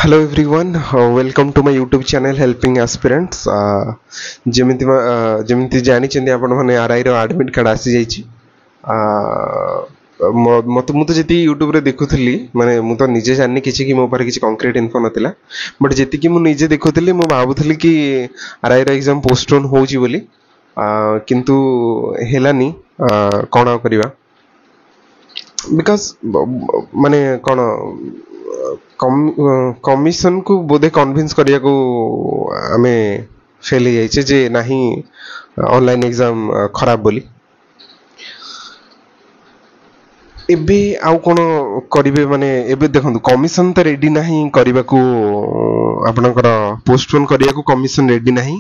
Hello everyone, welcome to my YouTube channel Helping Aspirants. ଯେମିତି ଜାଣିଛନ୍ତି ଆପଣ ମାନେ ଆର୍ଆଇ ର ଆଡମିଟ୍ କାର୍ଡ ଆସି ଯାଇଛି। ମୁଁ ତ ଯେତିକି ୟୁଟ୍ୟୁବରେ ଦେଖୁଥିଲି ମାନେ ମୁଁ ତ ନିଜେ ଜାଣିନି କିଛି କି ମୋ ପାଖରେ କିଛି କଂକ୍ରିଟ ଇନଫୋ ନଥିଲା, ବଟ୍ ଯେତିକି ମୁଁ ନିଜେ ଦେଖୁଥିଲି ମୁଁ ଭାବୁଥିଲି କି ଆର୍ଆଇ ର ଏକ୍ଜାମ ପୋଷ୍ଟପୋନ୍ ହେଉଛି ବୋଲି, କିନ୍ତୁ ହେଲାନି। କ'ଣ ଆଉ କରିବା, ବିକଜ ମାନେ କ'ଣ କମିଶନ କୁ ବୋଧେ କନଭିନ୍ସ କରିବାକୁ ଆମେ ଫେଲ୍ ହେଇଯାଇଛେ ଯେ ନାହିଁ ଅନଲାଇନ୍ ଏକ୍ଜାମ ଖରାପ ବୋଲି। ଏବେ ଆଉ କ'ଣ କରିବେ, ମାନେ ଏବେ ଦେଖନ୍ତୁ କମିଶନ ତ ରେଡି ନାହିଁ କରିବାକୁ, ଆପଣଙ୍କର ପୋଷ୍ଟପୋନ୍ କରିବାକୁ କମିଶନ ରେଡି ନାହିଁ।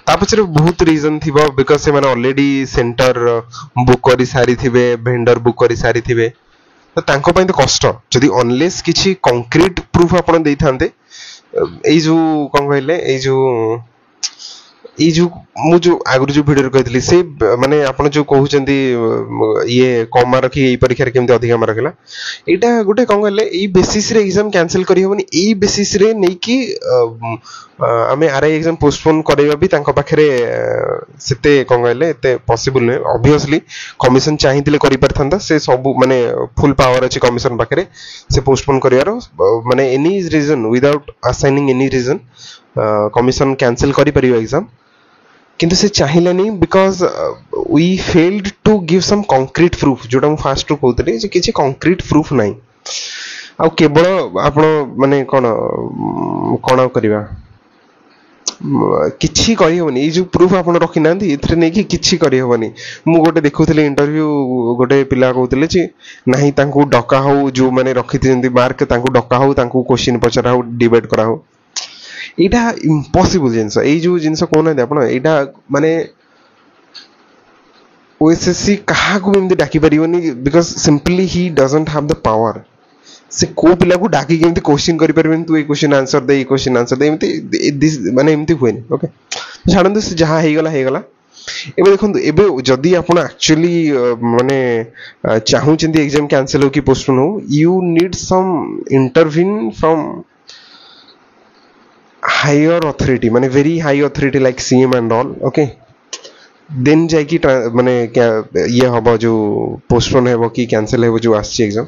ତା ପଛରେ ବହୁତ ରିଜନ ଥିବ, ବିକଜ ସେମାନେ ଅଲରେଡି ସେଣ୍ଟର ବୁକ୍ କରି ସାରିଥିବେ, ଭେଣ୍ଡର ବୁକ୍ କରି ସାରିଥିବେ, ତ ତାଙ୍କ ପାଇଁ ତ କଷ୍ଟ। ଯଦି ଅନଲେସ୍ କିଛି କଂକ୍ରିଟ ପ୍ରୁଫ ଆପଣ ଦେଇଥାନ୍ତେ, ଏଇ ଯୋଉ କ'ଣ କହିଲେ, ଏଇ ଯୋଉ ମୁଁ ଯୋଉ ଆଗରୁ ଯୋଉ ଭିଡିଓରେ କହିଥିଲି, ସେ ମାନେ ଆପଣ ଯୋଉ କହୁଛନ୍ତି ଇଏ କମ୍ ମାର୍କ ରଖି ଏଇ ପରୀକ୍ଷାରେ କେମିତି ଅଧିକା ମାର୍କ ରଖିଲା, ଏଇଟା ଗୋଟେ କ'ଣ କହିଲେ ଏଇ ବେସିସରେ ଏକ୍ଜାମ କ୍ୟାନସେଲ କରିହବନି। ଏଇ ବେସିସରେ ନେଇକି ଆମେ ଆର୍ଆଇ ଏକ୍ଜାମ ପୋଷ୍ଟପୋନ୍ କରାଇବା ବି ତାଙ୍କ ପାଖରେ ସେତେ କ'ଣ କହିଲେ ଏତେ ପସିବୁଲ ନୁହେଁ। ଅବଭିୟସଲି କମିଶନ ଚାହିଁଥିଲେ କରିପାରିଥାନ୍ତା, ସେ ସବୁ ମାନେ ଫୁଲ ପାୱାର ଅଛି କମିଶନ ପାଖରେ ସେ ପୋଷ୍ଟପୋନ୍ କରିବାର, ମାନେ any reason without assigning any reason commission cancel କରିପାରିବ ଏକ୍ଜାମ, କିନ୍ତୁ ସେ ଚାହିଁଲାନି because we failed to give some concrete proof, ଯୋଉଟା ମୁଁ ଫାଷ୍ଟରୁ କହୁଥିଲି ଯେ କିଛି କଂକ୍ରିଟ ପ୍ରୁଫ ନାହିଁ। ଆଉ କେବଳ ଆପଣ ମାନେ କ'ଣ ଆଉ କରିବା, କିଛି କରିହବନି। ଏଇ ଯୋଉ ପ୍ରୁଫ ଆପଣ ରଖିନାହାନ୍ତି ଏଥିରେ ନେଇକି କିଛି କରିହବନି। ମୁଁ ଗୋଟେ ଦେଖୁଥିଲି ଇଣ୍ଟରଭ୍ୟୁ, ଗୋଟେ ପିଲା କହୁଥିଲେ ଯେ ନାହିଁ ତାଙ୍କୁ ଡକା ହଉ, ଯୋଉମାନେ ରଖିଛନ୍ତି ମାର୍କ ତାଙ୍କୁ ଡକା ହଉ, ତାଙ୍କୁ କୋଶ୍ଚିନ୍ ପଚରା ହଉ, ଡିବେଟ୍ କରା ହଉ। ଏଇଟା ଇମ୍ପସିବୁଲ ଜିନିଷ। ଏଇ ଯୋଉ ଜିନିଷ କହୁନାହାନ୍ତି ଆପଣ, ଏଇଟା ମାନେ ଓଏସଏସସି କାହାକୁ ବି ଏମିତି ଡାକି ପାରିବନି, because simply he doesn't have the power. ସେ କୋଉ ପିଲାକୁ ଡାକିକି ଏମିତି କୋଶ୍ଚିନ୍ କରିପାରିବେନି, ତୁ ଏଇ କୋଶ୍ଚିନ୍ ଆନ୍ସର ଦେ, ଏଇ କୋଶ୍ଚିନ୍ ଆନ୍ସର ଦେ, ଏମିତି ମାନେ ଏମିତି ହୁଏନି। ଓକେ, ଛାଡ଼ନ୍ତୁ, ସେ ଯାହା ହେଇଗଲା ହେଇଗଲା। ଏବେ ଦେଖନ୍ତୁ, ଏବେ ଯଦି ଆପଣ ଆକ୍ଚୁଆଲି ମାନେ ଚାହୁଁଛନ୍ତି ଏକ୍ଜାମ କ୍ୟାନସେଲ ହଉ କି ପୋଷ୍ଟପୋନ୍ ହଉ, you need some intervene from higher authority, ମାନେ very high authority like CM and all. Okay, then ଯାଇକି ମାନେ ଇଏ ହବ, ଯୋଉ ପୋଷ୍ଟପୋନ୍ ହେବ କି କ୍ୟାନସେଲ ହେବ ଯୋଉ ଆସିଛି ଏକ୍ଜାମ।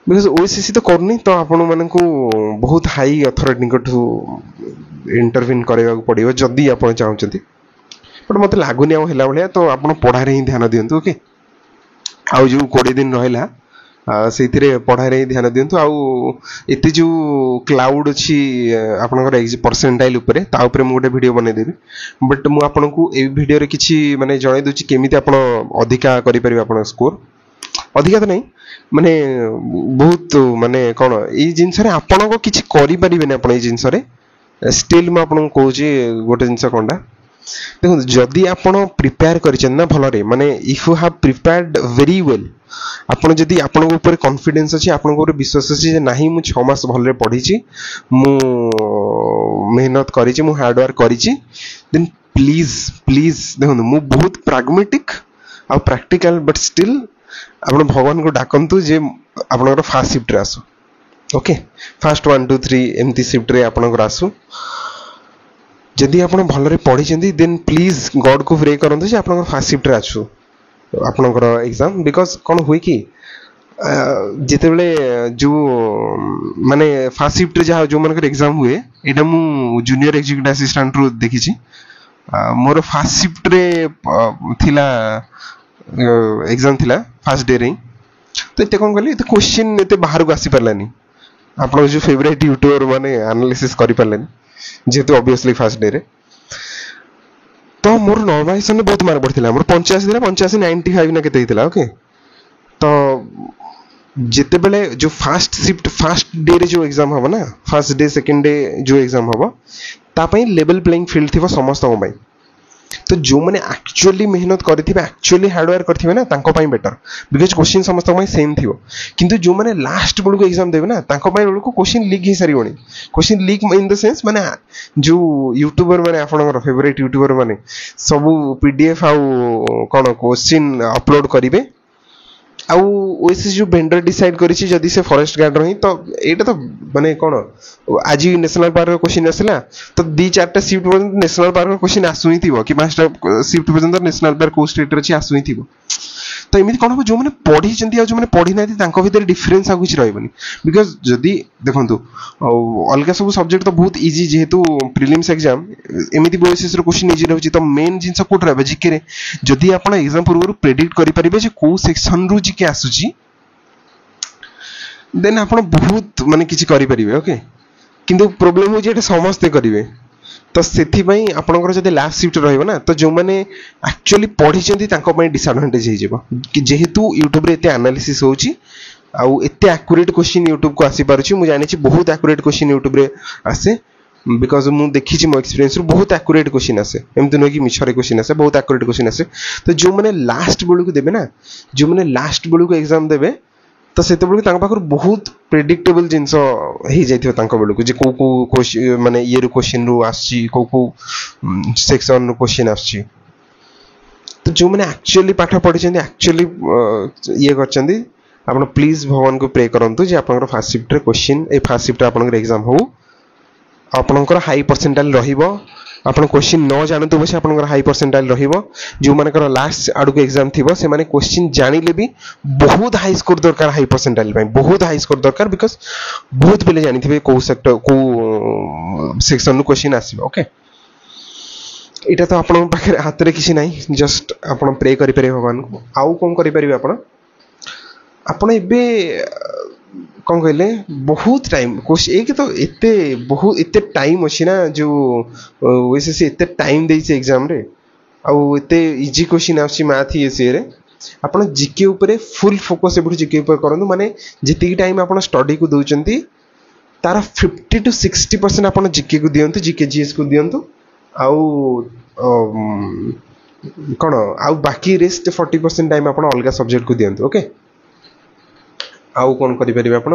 ବିକଜ ଓଏସିସି ତ କରୁନି, ତ ଆପଣମାନଙ୍କୁ ବହୁତ ହାଇ ଅଥରିଟିଙ୍କଠୁ ଇଣ୍ଟରଭିନ୍ କରିବାକୁ ପଡ଼ିବ ଯଦି ଆପଣ ଚାହୁଁଛନ୍ତି। ବଟ୍ ମୋତେ ଲାଗୁନି ଆଉ ହେଲା ଭଳିଆ, ତ ଆପଣ ପଢ଼ାରେ ହିଁ ଧ୍ୟାନ ଦିଅନ୍ତୁ। ଓକେ, ଆଉ ଯୋଉ 20 ଦିନ ରହିଲା ସେଇଥିରେ ପଢ଼ାରେ ହିଁ ଧ୍ୟାନ ଦିଅନ୍ତୁ। ଆଉ ଏତେ ଯୋଉ କ୍ଲାଉଡ୍ ଅଛି ଆପଣଙ୍କର ପରସେଣ୍ଟାଇଲ୍ ଉପରେ, ତା ଉପରେ ମୁଁ ଗୋଟେ ଭିଡ଼ିଓ ବନେଇଦେବି। ବଟ୍ ମୁଁ ଆପଣଙ୍କୁ ଏଇ ଭିଡ଼ିଓରେ କିଛି ମାନେ ଜଣେଇ ଦେଉଛି କେମିତି ଆପଣ ଅଧିକା କରିପାରିବେ ଆପଣଙ୍କ ସ୍କୋର। ଅଧିକା ତ ନାହିଁ, ମାନେ ବହୁତ, ମାନେ କ'ଣ ଏଇ ଜିନିଷରେ ଆପଣଙ୍କ କିଛି କରିପାରିବେନି ଆପଣ ଏଇ ଜିନିଷରେ। ଷ୍ଟିଲ୍ ମୁଁ ଆପଣଙ୍କୁ କହୁଛି ଗୋଟେ ଜିନିଷ କ'ଣଟା, ଦେଖନ୍ତୁ, ଯଦି ଆପଣ ପ୍ରିପେୟାର କରିଛନ୍ତି ନା ଭଲରେ, ମାନେ if you have prepared very well, ଆପଣ ଯଦି ଆପଣଙ୍କ ଉପରେ କନଫିଡେନ୍ସ ଅଛି, ଆପଣଙ୍କ ଉପରେ ବିଶ୍ୱାସ ଅଛି ଯେ ନାହିଁ ମୁଁ 6 ମାସ ଭଲରେ ପଢ଼ିଛି, ମୁଁ ମେହନତ କରିଛି, ମୁଁ ହାର୍ଡୱାର୍କ କରିଛି, ଦେନ୍ ପ୍ଲିଜ୍ ପ୍ଲିଜ୍ ଦେଖନ୍ତୁ, ମୁଁ ବହୁତ ପ୍ରାଗ୍ମାଟିକ୍ ଆଉ ପ୍ରାକ୍ଟିକାଲ, ବଟ୍ ଷ୍ଟିଲ୍ ଆପଣ ଭଗବାନଙ୍କୁ ଡାକନ୍ତୁ ଯେ ଆପଣଙ୍କର ଫାଷ୍ଟ ସିଫ୍ଟରେ ଆସୁ। ଓକେ, ଫାଷ୍ଟ 1 2 3 ଏମିତି ସିଫ୍ଟରେ ଆପଣଙ୍କର ଆସୁ। ଯଦି ଆପଣ ଭଲରେ ପଢ଼ିଛନ୍ତି, ଦେନ୍ ପ୍ଲିଜ୍ ଗଡ୍କୁ ପ୍ରେ କରନ୍ତୁ ଯେ ଆପଣଙ୍କର ଫାଷ୍ଟ ସିଫ୍ଟରେ ଆସୁ ଆପଣଙ୍କର ଏକ୍ଜାମ। ବିକଜ କ'ଣ ହୁଏ କି, ଯେତେବେଳେ ଯୋଉ ମାନେ ଫାଷ୍ଟ ସିଫ୍ଟରେ ଯାହା ଯୋଉମାନଙ୍କର ଏକ୍ଜାମ ହୁଏ, ଏଇଟା ମୁଁ ଜୁନିୟର ଏକ୍ଜିକ୍ୟୁଟିଭ୍ ଆସିଷ୍ଟାଣ୍ଟରୁ ଦେଖିଛି। ମୋର ଫାଷ୍ଟ ସିଫ୍ଟରେ ଥିଲା ଏକ୍ଜାମ ଥିଲା ଫାଷ୍ଟ ଡେରେ ହିଁ, ତ ଏତେ କ'ଣ କହିଲେ, ଏତେ କୋଶ୍ଚିନ୍ ଏତେ ବାହାରକୁ ଆସିପାରିଲାନି। ଆପଣଙ୍କ ଯୋଉ ଫେଭରାଇଟ୍ ୟୁଟ୍ୟୁବର ମାନେ ଆନାଲିସିସ୍ କରିପାରିଲେନି, ଯେହେତୁ ଅବଭିୟସଲି ଫାଷ୍ଟ ଡେରେ। ତ ମୋର ନର୍ମାଲାଇଜେସନରେ ବହୁତ ମାର୍କ ପଡ଼ିଥିଲା, ମୋର 85 ଥିଲା, 85 95 ନା କେତେ ହେଇଥିଲା। ଓକେ, ତ ଯେତେବେଳେ ଯୋଉ ଫାଷ୍ଟ ସିଫ୍ଟ ଫାଷ୍ଟ ଡେରେ ଯୋଉ ଏକ୍ଜାମ ହବ ନା, ଫାଷ୍ଟ ଡେ ସେକେଣ୍ଡ ଡେ ଯୋଉ ଏକ୍ଜାମ ହବ, ତା ପାଇଁ ଲେଭେଲ ପ୍ଲେଇଂ ଫିଲ୍ଡ ଥିବ ସମସ୍ତଙ୍କ ପାଇଁ। ତ ଯୋଉମାନେ ଆକ୍ଚୁଆଲି ମେହନତ କରିଥିବେ, ଆକ୍ଚୁଆଲି ହାର୍ଡୱାର୍କ କରିଥିବେ ନା, ତାଙ୍କ ପାଇଁ ବେଟର, ବିକଜ କୋଶ୍ଚିନ୍ ସମସ୍ତଙ୍କ ପାଇଁ ସେମ୍ ଥିବ। କିନ୍ତୁ ଯୋଉମାନେ ଲାଷ୍ଟ ବେଳକୁ ଏକ୍ଜାମ ଦେବେ ନା, ତାଙ୍କ ପାଇଁ ବେଳକୁ କୋଶ୍ଚିନ୍ ଲିକ୍ ହେଇସାରିବଣି। Question leak in the sense, ମାନେ ଯୋଉ ୟୁଟ୍ୟୁବର ମାନେ ଆପଣଙ୍କର ଫେଭରାଇଟ୍ ୟୁଟ୍ୟୁବର ମାନେ ସବୁ PDF ଆଉ କ'ଣ କୋଶ୍ଚିନ୍ ଅପଲୋଡ କରିବେ, आउ ओएसएस जो वेंडर डिसाइड करिछि जदि से फॉरेस्ट गार्ड रही तो एटा तो माने कोन आज नेशनल पार्क क्वेश्चन आसला तो दी चारटा शिफ्ट पर्यंत नेशनल पार्क क्वेश्चन आसु ही थिबो कि पांचटा शिफ्ट पर्यंत नेशनल पार्क को स्टेट रे आसु ही थिबो तो एमती कौन हम जो मैंने पढ़ी जो मैंने पढ़ी ना भितर डिफरेन्स आगे किसी रही बिकज जदि देखो अलग सब सब्जेक्ट तो बहुत इजी जेहेतु प्रिलिम्स एग्जाम एमती ओएसएस क्वेश्चन इजी रही तो मेन जिन कौट रहा जिके जदि आप एग्जाम पूर्व प्रेडिक्ट करेंगे कौ सेक्शन रु जिके आसूची देन आप बहुत माने किसी करेंगे ओके किंतु प्रोब्लेम हो समस्ते करेंगे तो सेथिपाई आपनकर जदि लास्ट शिफ्ट रहइबो ना तो जो माने एक्चुअली पढ़ी चंती तांको पई डिसएडवांटेज हे जेबो कि जेहेतु YouTube रे एते एनालिसिस होउची आउ एते एक्यूरेट क्वेश्चन YouTube को आसी पारुची मु जानि छी बहुत एक्यूरेट क्वेश्चन YouTube रे आसे बिकॉज मु देखि छी मो एक्सपीरियंस रो बहुत एक्यूरेट क्वेश्चन आसे एमते न कि मिछरे क्वेश्चन आसे बहुत एक्यूरेट क्वेश्चन आसे तो जो माने लास्ट बेलु को देबे ना जो माने लास्ट बेलु को एग्जाम देबे तो से पाखर बहुत प्रेडिक्टेबल जिनस हो जाइथिबो बेलू जे को माने ये क्वेश्चन रु आछि को सेक्शन क्वेश्चन आछि तो जो माने एक्चुअली पाठ पढ़ी एक्चुअली ये करछंदी आपण प्लीज भगवान को प्रे करंतु जे आपनकर फास्ट शिफ्ट रे क्वेश्चन ए फास्ट शिफ्ट आपनकर एग्जाम हो आपनकर हाई परसेंटाइल रहिबो आपण क्वेश्चन न जानतु बस आपनकर हाई परसेंटाइल रहिबो जो मानकर लास्ट आडु को एग्जाम थिबो से माने क्वेश्चन जानिले भी बहुत हाई स्कोर दरकार हाई परसेंटाइल पय बहुत हाई स्कोर दरकार बिकॉज़ बहुत पहिले जानिथिबे को सेक्टर को सेक्शन नु क्वेश्चन आसीबो ओके एटा तो आपन पाखे हाथ रे किछि नाही जस्ट आपन प्रे करि परिबे भगवान को आउ कोन करि परिबे आपन आपन एबे कौन कहले बहुत टाइम एक तो एते बहुत एते टाइम अछि ना जो वैसे से एते टाइम देइছে एग्जाम रे आउ एते इजी क्वेश्चन आछि मैथ ये रे आपण जीके ऊपर फुल फोकस एबुठ जीके ऊपर करंतु माने जति टाइम आपण स्टडी को दोचंती तारा 50 to 60% आपण जीके को दियंतु जीके जीएस को दियंतु आउ कोन आउ बाकी रेस्ट 40% टाइम आपण अलगा सब्जेक्ट को दियंतु ओके आउ कोन करि परिबे आपण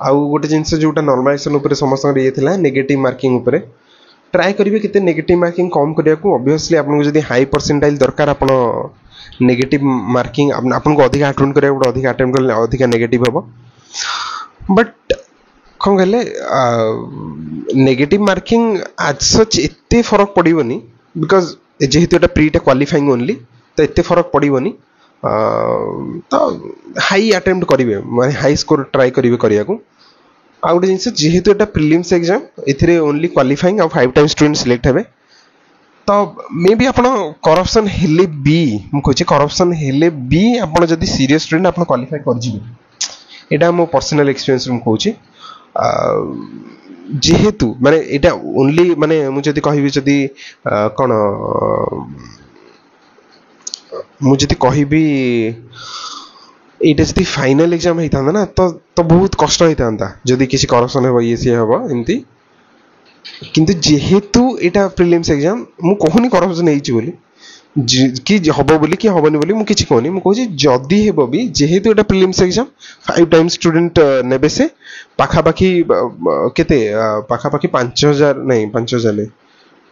आउ गोटे जिंस जोटा नॉर्मलाइजेशन ऊपर समस्त ये थिला नेगेटिव मार्किंग ऊपर ट्राई करिवे किते नेगेटिव मार्किंग कम करिया को ऑब्वियसली आपन को जदी हाई परसेंटाइल दरकार आपण नेगेटिव मार्किंग आपन को अधिक अटेम्प्ट करिया को अधिक अटेम्प्ट करले अधिक नेगेटिव होबो बट कोन कहले नेगेटिव मार्किंग आज सच एते फरक पड़िबोनी बिकॉज़ जेहेतु एटा प्रीटा क्वालिफाइंग ओनली तो एते फरक पड़िबोनी तो हाई अटेम्प्ट करेंगे माने हाई स्कोर ट्राई करेंगे करिया को आ गोटे जिनस जेहेतु एटा प्रिलिम्स एग्जाम एथिरे ओनली क्वालिफाइंग आ 5 टाइम स्टूडेंट सिलेक्ट हेबे तो मे बी आपण करप्शन हेले बी मु कहछि करप्शन हेले बी आपण जदी सीरियस स्टूडेंट आपण क्वालिफाई कर जिवे एटा मो पर्सनल एक्सपीरियंस मु कहछि जेहेतु माने एटा ओनली माने मु जदी कहिबी जदी कोन मुझे कहबी एटा जदि फाइनल एग्जाम होता ना तो बहुत कष्ट होता जदि किसी करप्शन हे ये सी हम एमती किंतु जेहेतु एटा प्रिलिम्स एग्जाम मु कहूनी करप्शन बोली कि हम बोली कि हबनी बोली मु किछि कहनी मु कहछि जदि हेबो भी जेहेतु एटा प्रिलिम्स एग्जाम 5 टाइम स्टूडेंट नेबे से पाखापाखी केते पाखापाखी 5000 नहीं 5000 नहीं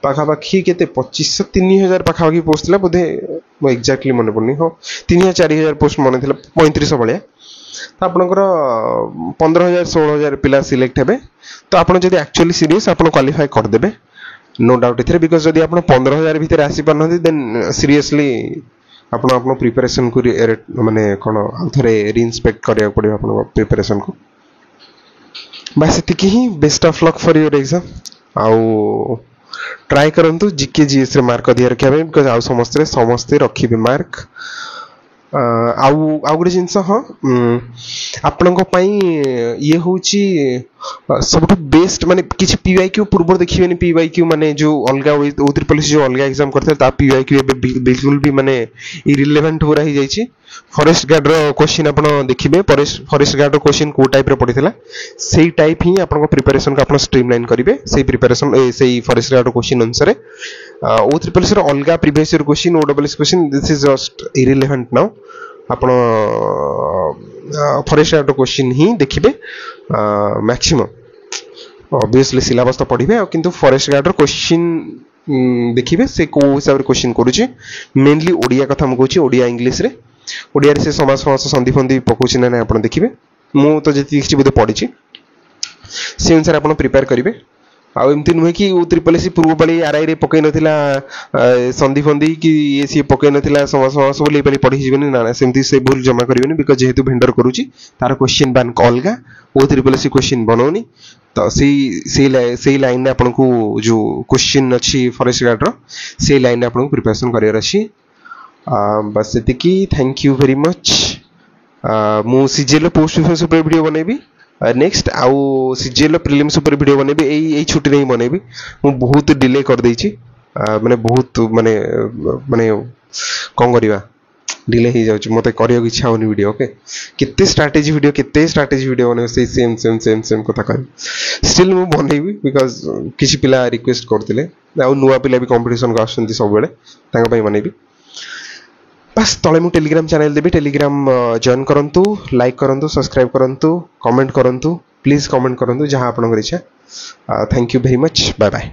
पाखापाखी केते 2500 3000 पाखापाखी पोस्ट थिला बोधे मो एक्जेक्टली मन पड़नी हाँ 3000 4000 पोस्ट मन थिला 3500 भाया तो आपनकर 15000 16000 पिला सिलेक्ट हेबे तो आपन जदि एक्चुअली सीरियस आपन क्वालिफाई कर देबे नो डाउट इथे बिकॉज़ जदि आपन 15000 भीतर आसी परनथि देन सीरियसली आपन आपन प्रिपरेशन को माने कोन आथरे रीइंस्पेक्ट करिया पड़ियो आपन प्रिपरेशन को बस एतिकी ही best of luck for your exam आउ ट्राई करंतु जीके जीएस रे मार्क अधिक रखिया बिकॉज़ आउ समस्ते रखिबे मार्क आउ गोटे जिनस हाँ आपण ये हूँ सब बेस्ट माने किसी पीवाईक्यू पूर्व देखिए पीवाईक्यू माने जो अलग O3 जो अलग एग्जाम करते पीवाईक्यू बिल्कुल भी माने इरिलेवेंट हो रही जाइए फॉरेस्ट गार्ड रो क्वेश्चन आप देखिए फॉरेस्ट गार्ड रो क्वेश्चन को टाइप रे पड़ीला से टाइप ही आपन प्रिपरेशन को आप स्ट्रीमलाइन करेंगे से प्रिपरेशन से फॉरेस्ट गार्ड रो क्वेश्चन अनुसार O3 रो अलग previous year question OSS question this is just irrelevant now आपण फॉरेस्ट गार्ड रो क्वेश्चन ही देखिए मैक्सिमम ऑब्वियसली सिलेबस तो पढ़िबे किंतु फॉरेस्ट गार्ड रो क्वेश्चन देखिए से को हिसाब रे क्वेश्चन करूची मेनली ओडिया कथा हम कहूची ओडिया इंग्लिश रे ओडिया से समास समास संधि फंधि पकाउछि ना आपण देखिबे मु तो जति किछि बोधे पढिछि से अनुसार आपण प्रिपेयर करिवे आ एमती नुहे कि ट्रिपल एससी पूर्व पाली आरआई रे पकई नथिला संधि फंधि कि ये सी पकई नथिला समास समास बोली पाली पढि जिबेनी ना सेमती से भूल जमा करिवेनी बिकॉज़ जेहेतु भेंडर करूची तार क्वेश्चन बैंक अलगा ओ ट्रिपल एससी क्वेश्चन बनौनी तो से लाइन आपन को जो क्वेश्चन अछि फॉरेस्ट गार्ड रो से लाइन आपन को प्रिपरेशन करियर अछि बस एतिकी थैंक यू वेरी मच मु सीजीएल पोस्ट प्रिफरेंस ऊपर वीडियो बनेबी नेक्स्ट आउ सीजीएल प्रीलिम्स ऊपर वीडियो बनेबी एई छुट्टी नहीं बनेबी मु बहुत डिले कर देछि माने बहुत माने माने कोन करबा डिले हो जाउछ मते करियो इच्छा होनी वीडियो ओके कितने स्ट्रेटजी वीडियो बने से सेम कथा कर स्टिल मु बनेबी बिकॉज़ किछि पिला रिक्वेस्ट करथिले आउ नुवा पिला भी कंपटीशन का आछंती सब बेले तांगा पई बनेबी बस तले मु टेलीग्राम चैनल देबी टेलीग्राम जॉइन करंतु लाइक करंतु सब्सक्राइब करंतु कमेंट करंतु प्लीज कमेंट करंतु जहां आपन इच्छा thank you very much bye bye.